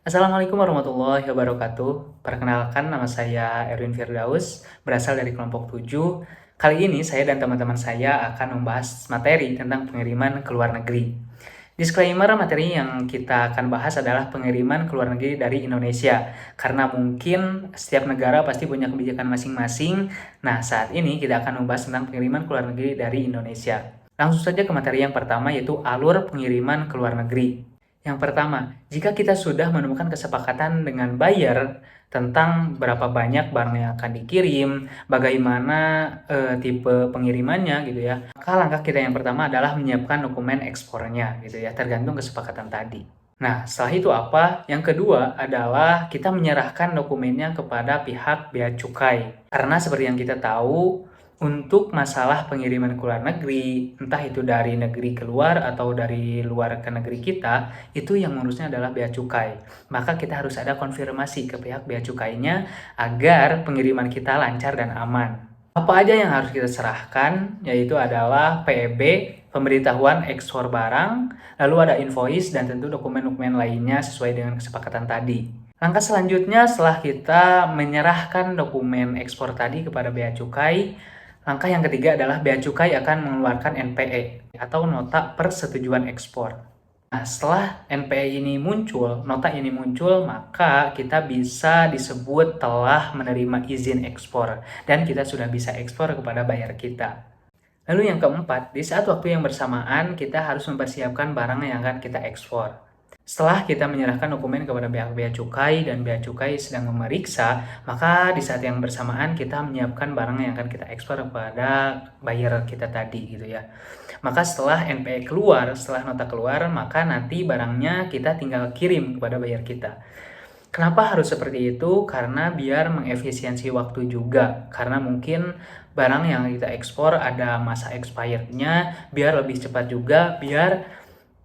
Assalamualaikum warahmatullahi wabarakatuh. Perkenalkan, nama saya Erwin Firdaus, berasal dari kelompok 7. Kali ini saya dan teman-teman saya akan membahas materi tentang pengiriman ke luar negeri. Disclaimer, materi yang kita akan bahas adalah pengiriman ke luar negeri dari Indonesia. Karena mungkin setiap negara pasti punya kebijakan masing-masing. Nah, saat ini kita akan membahas tentang pengiriman ke luar negeri dari Indonesia. Langsung saja ke materi yang pertama, yaitu alur pengiriman ke luar negeri. Yang pertama, jika kita sudah menemukan kesepakatan dengan buyer tentang berapa banyak barang yang akan dikirim, bagaimana tipe pengirimannya gitu ya, maka langkah kita yang pertama adalah menyiapkan dokumen ekspornya gitu ya, tergantung kesepakatan tadi. Nah, setelah itu apa? Yang kedua adalah kita menyerahkan dokumennya kepada pihak bea cukai. Karena seperti yang kita tahu, untuk masalah pengiriman ke luar negeri, entah itu dari negeri keluar atau dari luar ke negeri kita, itu yang ngurusnya adalah bea cukai. Maka kita harus ada konfirmasi ke pihak bea cukainya agar pengiriman kita lancar dan aman. Apa aja yang harus kita serahkan, yaitu adalah PEB, pemberitahuan ekspor barang, lalu ada invoice dan tentu dokumen-dokumen lainnya sesuai dengan kesepakatan tadi. Langkah selanjutnya setelah kita menyerahkan dokumen ekspor tadi kepada bea cukai, langkah yang ketiga adalah bea cukai akan mengeluarkan NPE atau nota persetujuan ekspor. Nah, setelah NPE ini muncul, nota ini muncul, maka kita bisa disebut telah menerima izin ekspor dan kita sudah bisa ekspor kepada buyer kita. Lalu yang keempat, di saat waktu yang bersamaan kita harus mempersiapkan barang yang akan kita ekspor. Setelah kita menyerahkan dokumen kepada pihak bea cukai dan bea cukai sedang memeriksa, maka di saat yang bersamaan kita menyiapkan barang yang akan kita ekspor kepada buyer kita tadi gitu ya. Maka setelah NPE keluar, setelah nota keluar, maka nanti barangnya kita tinggal kirim kepada buyer kita. Kenapa harus seperti itu? Karena biar mengefisiensi waktu juga. Karena mungkin barang yang kita ekspor ada masa expirednya, biar lebih cepat juga, biar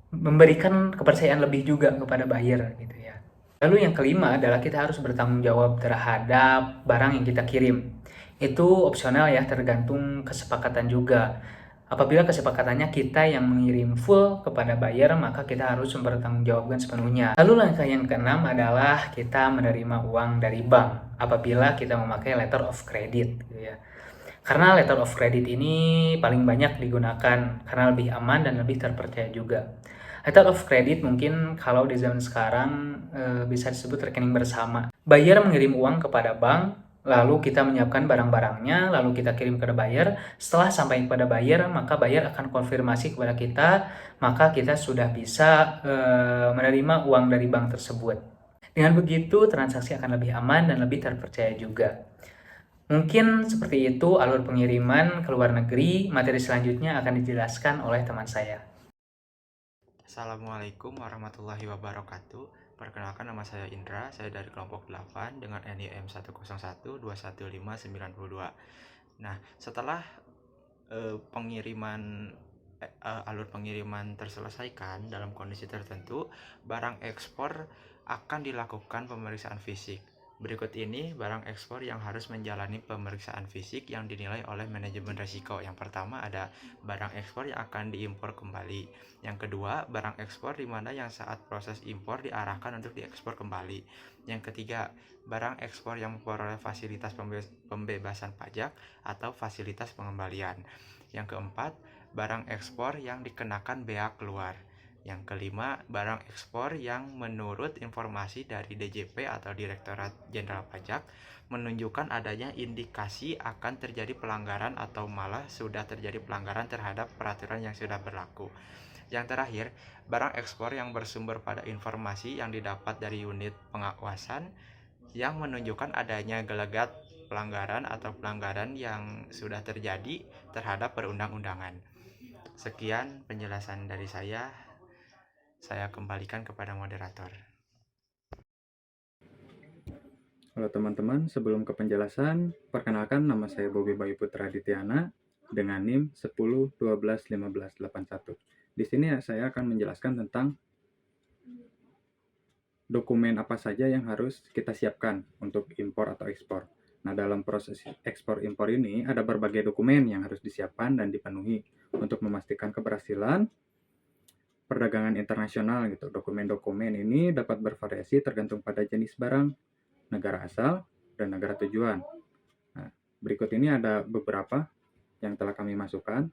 memberikan kepercayaan lebih juga kepada buyer gitu ya. Lalu yang kelima adalah kita harus bertanggung jawab terhadap barang yang kita kirim. Itu opsional ya, tergantung kesepakatan juga. Apabila kesepakatannya kita yang mengirim full kepada buyer, maka kita harus mempertanggungjawabkan sepenuhnya. Lalu langkah yang keenam adalah kita menerima uang dari bank apabila kita memakai letter of credit gitu ya. Karena letter of credit ini paling banyak digunakan karena lebih aman dan lebih terpercaya juga. Letter of credit mungkin kalau di zaman sekarang bisa disebut rekening bersama. Buyer mengirim uang kepada bank, lalu kita menyiapkan barang-barangnya, lalu kita kirim kepada buyer. Setelah sampai kepada buyer, maka buyer akan konfirmasi kepada kita, maka kita sudah bisa menerima uang dari bank tersebut. Dengan begitu, transaksi akan lebih aman dan lebih terpercaya juga. Mungkin seperti itu alur pengiriman ke luar negeri. Materi selanjutnya akan dijelaskan oleh teman saya. Assalamualaikum warahmatullahi wabarakatuh. Perkenalkan, nama saya Indra, saya dari kelompok 8 dengan NIM 101215922. Nah, setelah pengiriman alur pengiriman terselesaikan dalam kondisi tertentu, barang ekspor akan dilakukan pemeriksaan fisik. Berikut ini barang ekspor yang harus menjalani pemeriksaan fisik yang dinilai oleh manajemen risiko. Yang pertama ada barang ekspor yang akan diimpor kembali. Yang kedua, barang ekspor di mana yang saat proses impor diarahkan untuk diekspor kembali. Yang ketiga, barang ekspor yang memperoleh fasilitas pembebasan pajak atau fasilitas pengembalian. Yang keempat, barang ekspor yang dikenakan bea keluar. Yang kelima, barang ekspor yang menurut informasi dari DJP atau Direktorat Jenderal Pajak menunjukkan adanya indikasi akan terjadi pelanggaran atau malah sudah terjadi pelanggaran terhadap peraturan yang sudah berlaku. Yang terakhir, barang ekspor yang bersumber pada informasi yang didapat dari unit pengawasan yang menunjukkan adanya gelagat pelanggaran atau pelanggaran yang sudah terjadi terhadap perundang-undangan. Sekian penjelasan dari saya kembalikan kepada moderator. Halo teman-teman, sebelum ke penjelasan, perkenalkan nama saya Bobi Bayu Putra Dityana dengan NIM 10121581. Di sini saya akan menjelaskan tentang dokumen apa saja yang harus kita siapkan untuk impor atau ekspor. Nah, dalam proses ekspor impor ini ada berbagai dokumen yang harus disiapkan dan dipenuhi untuk memastikan keberhasilan perdagangan internasional gitu. Dokumen-dokumen ini dapat bervariasi tergantung pada jenis barang, negara asal, dan negara tujuan. Nah, berikut ini ada beberapa yang telah kami masukkan.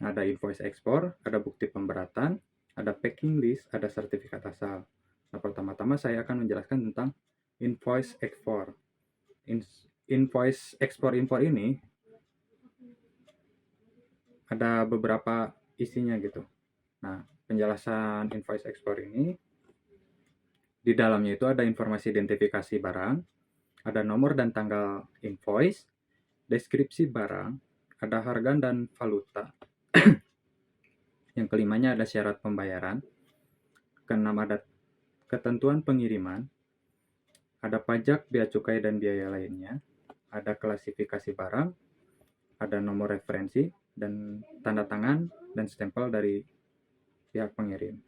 Ada invoice ekspor, ada bukti pemberatan, ada packing list, ada sertifikat asal. Nah, pertama-tama saya akan menjelaskan tentang invoice ekspor. Invoice ekspor-impor ini ada beberapa isinya gitu. Nah, penjelasan invoice ekspor ini di dalamnya itu ada informasi identifikasi barang, ada nomor dan tanggal invoice, deskripsi barang, ada harga dan valuta. Yang kelimanya ada syarat pembayaran. Keenam ada ketentuan pengiriman, ada pajak, bea cukai, dan biaya lainnya, ada klasifikasi barang, ada nomor referensi, dan tanda tangan dan stempel dari pihak pengirim.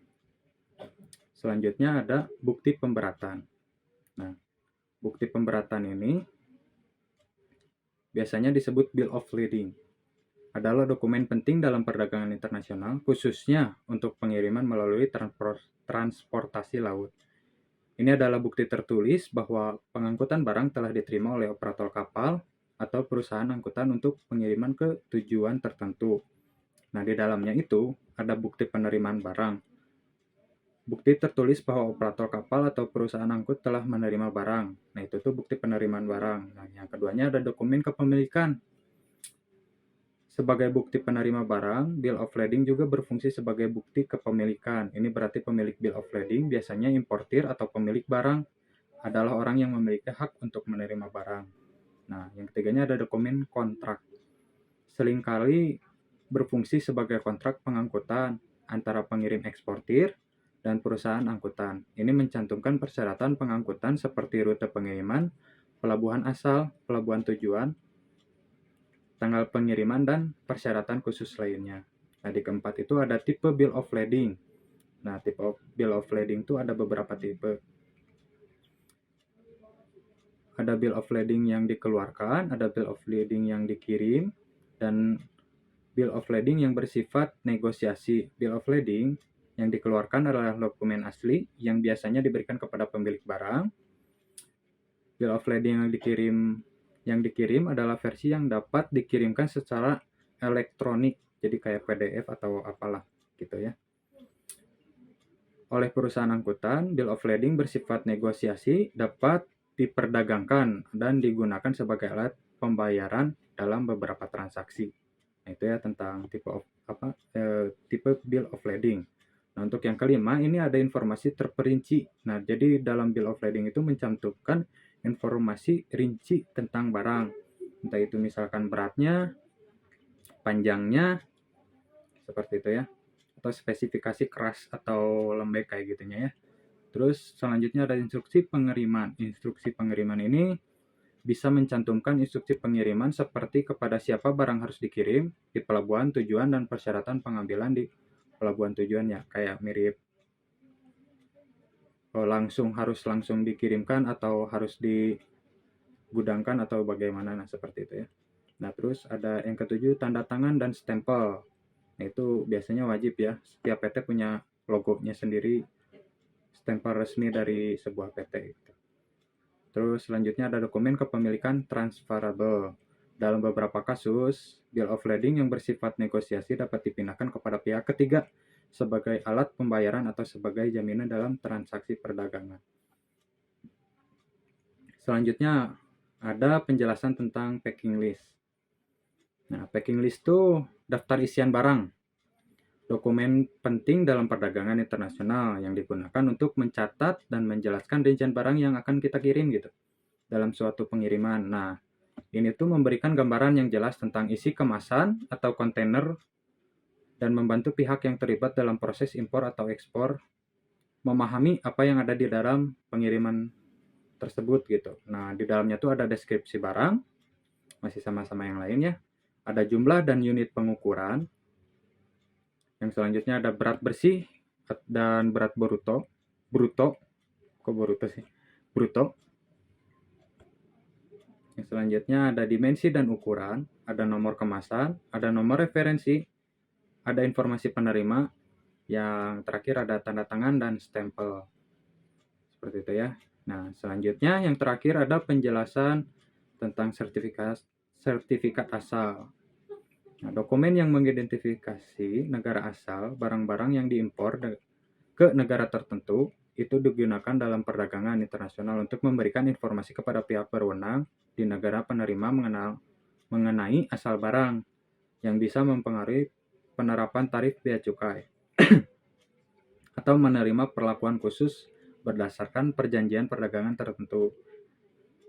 Selanjutnya ada bukti pemberatan. Nah, bukti pemberatan ini biasanya disebut Bill of Lading. Adalah dokumen penting dalam perdagangan internasional, khususnya untuk pengiriman melalui transportasi laut. Ini adalah bukti tertulis bahwa pengangkutan barang telah diterima oleh operator kapal atau perusahaan angkutan untuk pengiriman ke tujuan tertentu. Nah, di dalamnya itu ada bukti penerimaan barang. Bukti tertulis bahwa operator kapal atau perusahaan angkut telah menerima barang. Nah, itu tuh bukti penerimaan barang. Nah, yang keduanya ada dokumen kepemilikan. Sebagai bukti penerima barang, Bill of Lading juga berfungsi sebagai bukti kepemilikan. Ini berarti pemilik Bill of Lading biasanya importir atau pemilik barang adalah orang yang memiliki hak untuk menerima barang. Nah, yang ketiganya ada dokumen kontrak. Seringkali berfungsi sebagai kontrak pengangkutan antara pengirim eksportir dan perusahaan angkutan. Ini mencantumkan persyaratan pengangkutan seperti rute pengiriman, pelabuhan asal, pelabuhan tujuan, tanggal pengiriman, dan persyaratan khusus lainnya. Nah, di keempat itu ada tipe Bill of Lading. Nah, tipe Bill of Lading itu ada beberapa tipe. Ada Bill of Lading yang dikeluarkan, ada Bill of Lading yang dikirim, dan Bill of Lading yang bersifat negosiasi. Bill of Lading yang dikeluarkan adalah dokumen asli yang biasanya diberikan kepada pemilik barang. Bill of Lading yang dikirim adalah versi yang dapat dikirimkan secara elektronik, jadi kayak PDF atau apalah gitu ya. Oleh perusahaan angkutan, Bill of Lading bersifat negosiasi, dapat diperdagangkan dan digunakan sebagai alat pembayaran dalam beberapa transaksi. Nah, itu ya tentang tipe Bill of Lading. Nah, untuk yang kelima ini ada informasi terperinci. Nah, jadi dalam Bill of Lading itu mencantumkan informasi rinci tentang barang. Entah itu misalkan beratnya, panjangnya, seperti itu ya. Atau spesifikasi keras atau lembek kayak gitunya ya. Terus selanjutnya ada instruksi pengiriman. Instruksi pengiriman ini bisa mencantumkan instruksi pengiriman seperti kepada siapa barang harus dikirim, di pelabuhan tujuan, dan persyaratan pengambilan di pelabuhan tujuannya. Kayak mirip harus langsung dikirimkan atau harus digudangkan atau bagaimana, nah seperti itu ya. Nah, terus ada yang ketujuh, tanda tangan dan stempel. Nah, itu biasanya wajib ya, setiap PT punya logonya sendiri, stempel resmi dari sebuah PT gitu. Terus selanjutnya ada dokumen kepemilikan transferable. Dalam beberapa kasus, Bill of Lading yang bersifat negosiasi dapat dipindahkan kepada pihak ketiga sebagai alat pembayaran atau sebagai jaminan dalam transaksi perdagangan. Selanjutnya ada penjelasan tentang packing list. Nah, packing list itu daftar isian barang, dokumen penting dalam perdagangan internasional yang digunakan untuk mencatat dan menjelaskan rincian barang yang akan kita kirim gitu dalam suatu pengiriman. Nah, ini tuh memberikan gambaran yang jelas tentang isi kemasan atau kontainer dan membantu pihak yang terlibat dalam proses impor atau ekspor memahami apa yang ada di dalam pengiriman tersebut gitu. Nah, di dalamnya tuh ada deskripsi barang, masih sama-sama yang lain ya. Ada jumlah dan unit pengukuran. Yang selanjutnya ada berat bersih dan berat bruto. Kok bruto sih? Bruto. Yang selanjutnya ada dimensi dan ukuran, ada nomor kemasan, ada nomor referensi, ada informasi penerima, Yang terakhir ada tanda tangan dan stempel. Seperti itu ya. Nah, selanjutnya yang terakhir ada penjelasan tentang sertifikat asal. Nah, dokumen yang mengidentifikasi negara asal barang-barang yang diimpor ke negara tertentu itu digunakan dalam perdagangan internasional untuk memberikan informasi kepada pihak berwenang di negara penerima mengenai asal barang yang bisa mempengaruhi penerapan tarif bea cukai atau menerima perlakuan khusus berdasarkan perjanjian perdagangan tertentu.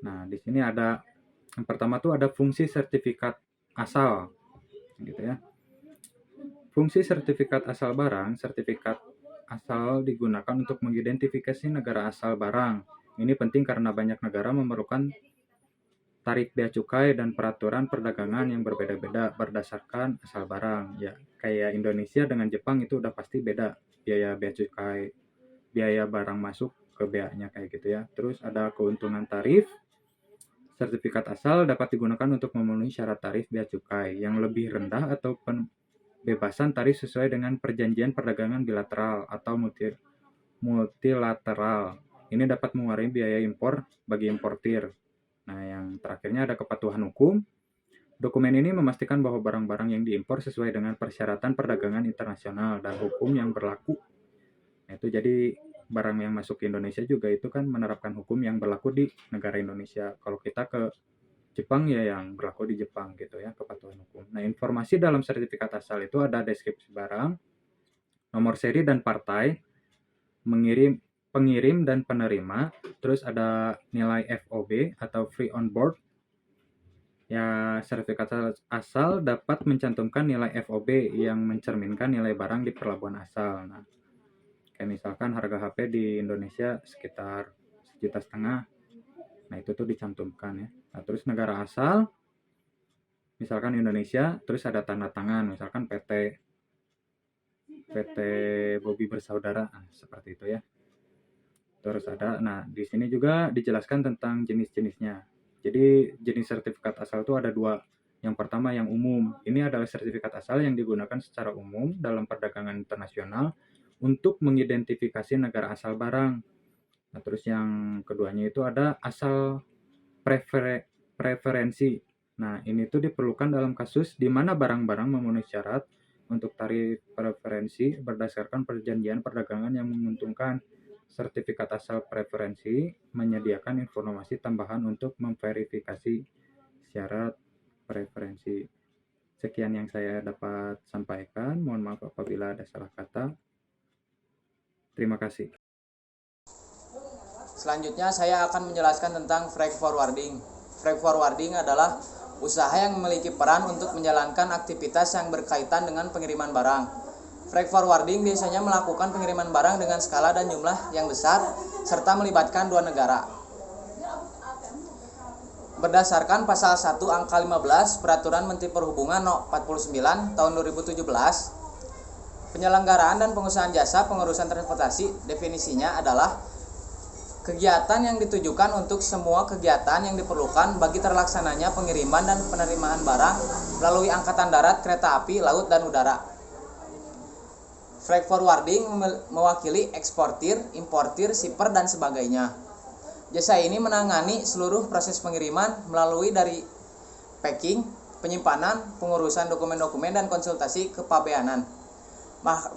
Nah, di sini ada yang pertama tuh ada fungsi sertifikat asal, gitu ya. Fungsi sertifikat asal barang, sertifikat asal digunakan untuk mengidentifikasi negara asal barang. Ini penting karena banyak negara memerlukan tarif bea cukai dan peraturan perdagangan yang berbeda-beda berdasarkan asal barang. Ya, kayak Indonesia dengan Jepang itu udah pasti beda biaya bea cukai, biaya barang masuk ke bea-nya kayak gitu ya. Terus ada keuntungan tarif. Sertifikat asal dapat digunakan untuk memenuhi syarat tarif bea cukai yang lebih rendah atau pembebasan tarif sesuai dengan perjanjian perdagangan bilateral atau multilateral. Ini dapat mengurangi biaya impor bagi importir. Nah, yang terakhirnya ada kepatuhan hukum. Dokumen ini memastikan bahwa barang-barang yang diimpor sesuai dengan persyaratan perdagangan internasional dan hukum yang berlaku. Nah, itu jadi barang yang masuk ke Indonesia juga itu kan menerapkan hukum yang berlaku di negara Indonesia. Kalau kita ke Jepang ya yang berlaku di Jepang gitu ya, kepatuhan hukum. Nah, informasi dalam sertifikat asal itu ada deskripsi barang, nomor seri dan partai, pengirim dan penerima, terus ada nilai FOB atau free on board. Ya, sertifikat asal dapat mencantumkan nilai FOB yang mencerminkan nilai barang di pelabuhan asal. Nah, kayak misalkan harga HP di Indonesia sekitar 1,5 juta. Nah, itu tuh dicantumkan ya. Nah, terus negara asal, misalkan Indonesia, terus ada tanda tangan, misalkan PT Bobby Bersaudara, nah, seperti itu ya. Terus ada, nah di sini juga dijelaskan tentang jenis-jenisnya. Jadi jenis sertifikat asal itu ada dua. Yang pertama yang umum, ini adalah sertifikat asal yang digunakan secara umum dalam perdagangan internasional untuk mengidentifikasi negara asal barang. Nah, terus yang keduanya itu ada asal preferensi. Nah, ini tuh diperlukan dalam kasus di mana barang-barang memenuhi syarat untuk tarif preferensi berdasarkan perjanjian perdagangan yang menguntungkan. Sertifikat asal preferensi menyediakan informasi tambahan untuk memverifikasi syarat preferensi. Sekian yang saya dapat sampaikan. Mohon maaf apabila ada salah kata. Terima kasih. Selanjutnya saya akan menjelaskan tentang freight forwarding. Freight forwarding adalah usaha yang memiliki peran untuk menjalankan aktivitas yang berkaitan dengan pengiriman barang. Freight forwarding biasanya melakukan pengiriman barang dengan skala dan jumlah yang besar serta melibatkan dua negara. Berdasarkan pasal 1 angka 15 Peraturan Menteri Perhubungan No. 49 tahun 2017, penyelenggaraan dan pengusahaan jasa pengurusan transportasi definisinya adalah kegiatan yang ditujukan untuk semua kegiatan yang diperlukan bagi terlaksananya pengiriman dan penerimaan barang melalui angkatan darat, kereta api, laut, dan udara. Freight forwarding mewakili eksportir, importir, shipper, dan sebagainya. Jasa ini menangani seluruh proses pengiriman melalui dari packing, penyimpanan, pengurusan dokumen-dokumen, dan konsultasi kepabeanan.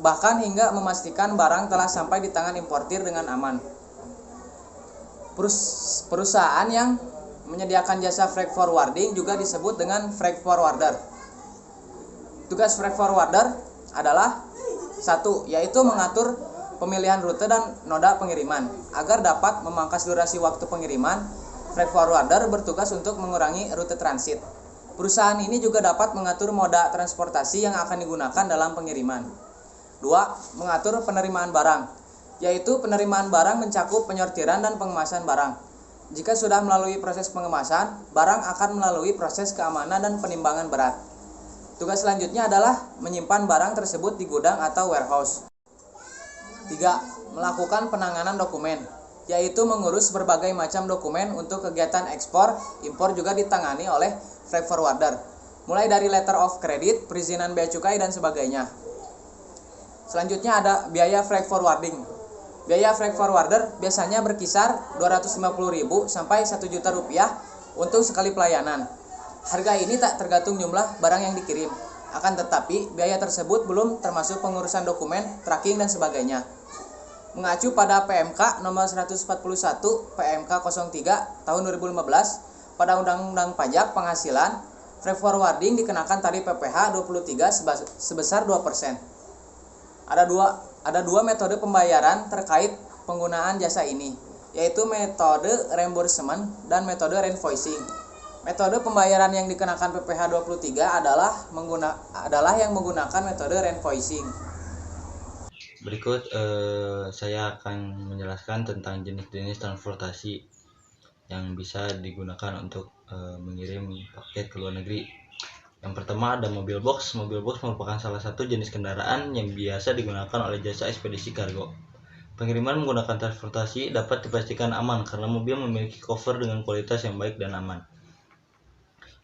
Bahkan hingga memastikan barang telah sampai di tangan importir dengan aman. Perusahaan yang menyediakan jasa freight forwarding juga disebut dengan freight forwarder. Tugas freight forwarder adalah 1. Yaitu mengatur pemilihan rute dan noda pengiriman. Agar dapat memangkas durasi waktu pengiriman, freight forwarder bertugas untuk mengurangi rute transit. Perusahaan ini juga dapat mengatur moda transportasi yang akan digunakan dalam pengiriman. 2. Mengatur penerimaan barang, yaitu penerimaan barang mencakup penyortiran dan pengemasan barang. Jika sudah melalui proses pengemasan, barang akan melalui proses keamanan dan penimbangan berat. Tugas selanjutnya adalah menyimpan barang tersebut di gudang atau warehouse. 3. Melakukan penanganan dokumen, yaitu mengurus berbagai macam dokumen untuk kegiatan ekspor, impor juga ditangani oleh freight forwarder, mulai dari letter of credit, perizinan bea cukai, dan sebagainya. Selanjutnya ada biaya freight forwarding. Biaya freight forwarder biasanya berkisar 250.000 sampai 1 juta rupiah untuk sekali pelayanan. Harga ini tak tergantung jumlah barang yang dikirim. Akan tetapi, biaya tersebut belum termasuk pengurusan dokumen, tracking, dan sebagainya. Mengacu pada PMK nomor 141 PMK 03 tahun 2015 pada Undang-Undang Pajak Penghasilan, freight forwarding dikenakan tarif PPh 23 sebesar 2%. Ada dua metode pembayaran terkait penggunaan jasa ini, yaitu metode reimbursement dan metode reinvoicing. Metode pembayaran yang dikenakan PPh 23 adalah yang menggunakan metode reinvoicing. Berikut saya akan menjelaskan tentang jenis-jenis transportasi yang bisa digunakan untuk mengirim paket ke luar negeri. Yang pertama ada mobil box. Mobil box merupakan salah satu jenis kendaraan yang biasa digunakan oleh jasa ekspedisi kargo. Pengiriman menggunakan transportasi dapat dipastikan aman karena mobil memiliki cover dengan kualitas yang baik dan aman.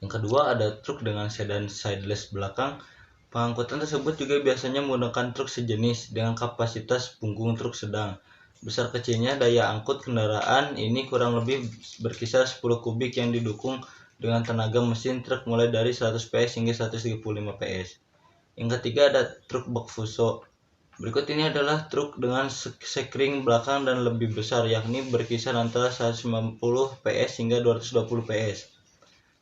Yang kedua ada truk dengan sedan sideless belakang. Pengangkutan tersebut juga biasanya menggunakan truk sejenis dengan kapasitas punggung truk sedang. Besar kecilnya daya angkut kendaraan ini kurang lebih berkisar 10 kubik yang didukung dengan tenaga mesin truk mulai dari 100 PS hingga 135 PS. Yang ketiga ada truk bak fuso. Berikut ini adalah truk dengan sekring belakang dan lebih besar, yakni berkisar antara 190 PS hingga 220 PS.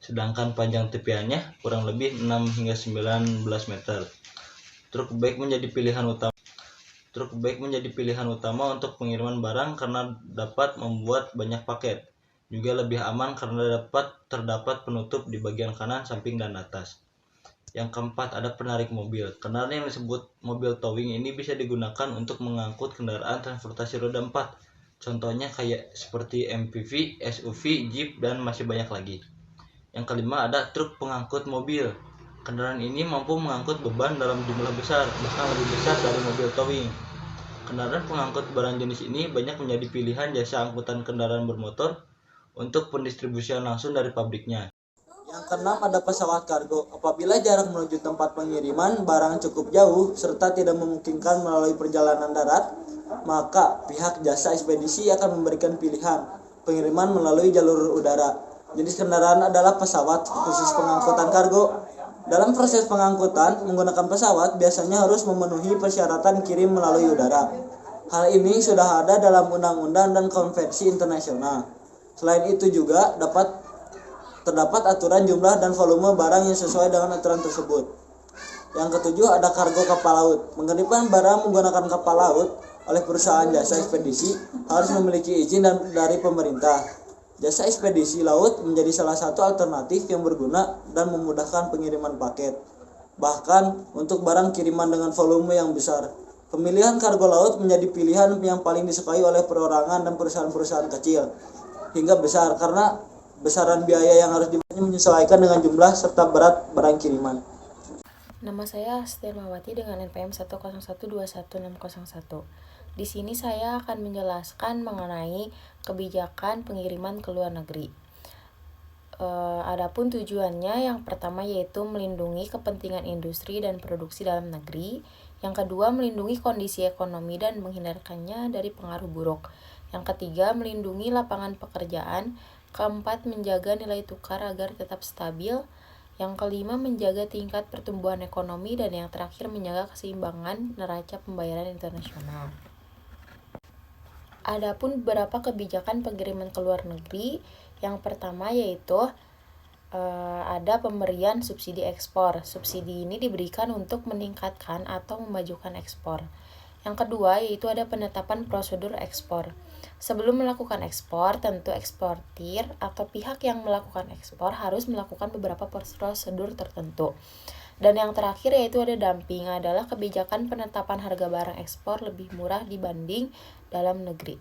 Sedangkan panjang tepiannya kurang lebih 6 hingga 19 meter. Truk bag menjadi pilihan utama. Truk bag menjadi pilihan utama untuk pengiriman barang karena dapat membuat banyak paket. Juga lebih aman karena terdapat penutup di bagian kanan, samping, dan atas. Yang keempat ada penarik mobil. Kendaraan yang disebut mobil towing ini bisa digunakan untuk mengangkut kendaraan transportasi roda 4. Contohnya kayak seperti MPV, SUV, Jeep, dan masih banyak lagi. Yang kelima ada truk pengangkut mobil. Kendaraan ini mampu mengangkut beban dalam jumlah besar, bahkan lebih besar dari mobil towing. Kendaraan pengangkut barang jenis ini banyak menjadi pilihan jasa angkutan kendaraan bermotor untuk pendistribusian langsung dari pabriknya. Yang keenam ada pesawat kargo. Apabila jarak menuju tempat pengiriman barang cukup jauh serta tidak memungkinkan melalui perjalanan darat, maka pihak jasa ekspedisi akan memberikan pilihan pengiriman melalui jalur udara. Jenis kendaraan adalah pesawat khusus pengangkutan kargo. Dalam proses pengangkutan menggunakan pesawat biasanya harus memenuhi persyaratan kirim melalui udara. Hal ini sudah ada dalam undang-undang dan konvensi internasional. Selain itu juga terdapat aturan jumlah dan volume barang yang sesuai dengan aturan tersebut. Yang ketujuh ada kargo kapal laut. Mengirimkan barang menggunakan kapal laut oleh perusahaan jasa ekspedisi harus memiliki izin dari pemerintah. Jasa ekspedisi laut menjadi salah satu alternatif yang berguna dan memudahkan pengiriman paket. Bahkan untuk barang kiriman dengan volume yang besar. Pemilihan kargo laut menjadi pilihan yang paling disukai oleh perorangan dan perusahaan-perusahaan kecil hingga besar karena besaran biaya yang harus menyesuaikan dengan jumlah serta berat barang kiriman. Nama saya Astirmawati dengan NPM 101216101. Di sini saya akan menjelaskan mengenai kebijakan pengiriman ke luar negeri. Adapun tujuannya yang pertama yaitu melindungi kepentingan industri dan produksi dalam negeri. Yang kedua melindungi kondisi ekonomi dan menghindarkannya dari pengaruh buruk. Yang ketiga melindungi lapangan pekerjaan. Keempat menjaga nilai tukar agar tetap stabil. Yang kelima menjaga tingkat pertumbuhan ekonomi dan yang terakhir menjaga keseimbangan neraca pembayaran internasional. Adapun beberapa kebijakan pengiriman ke luar negeri, yang pertama yaitu ada pemberian subsidi ekspor. Subsidi ini diberikan untuk meningkatkan atau memajukan ekspor. Yang kedua yaitu ada penetapan prosedur ekspor. Sebelum melakukan ekspor, tentu eksportir atau pihak yang melakukan ekspor harus melakukan beberapa prosedur tertentu. Dan yang terakhir yaitu ada dumping, adalah kebijakan penetapan harga barang ekspor lebih murah dibanding dalam negeri.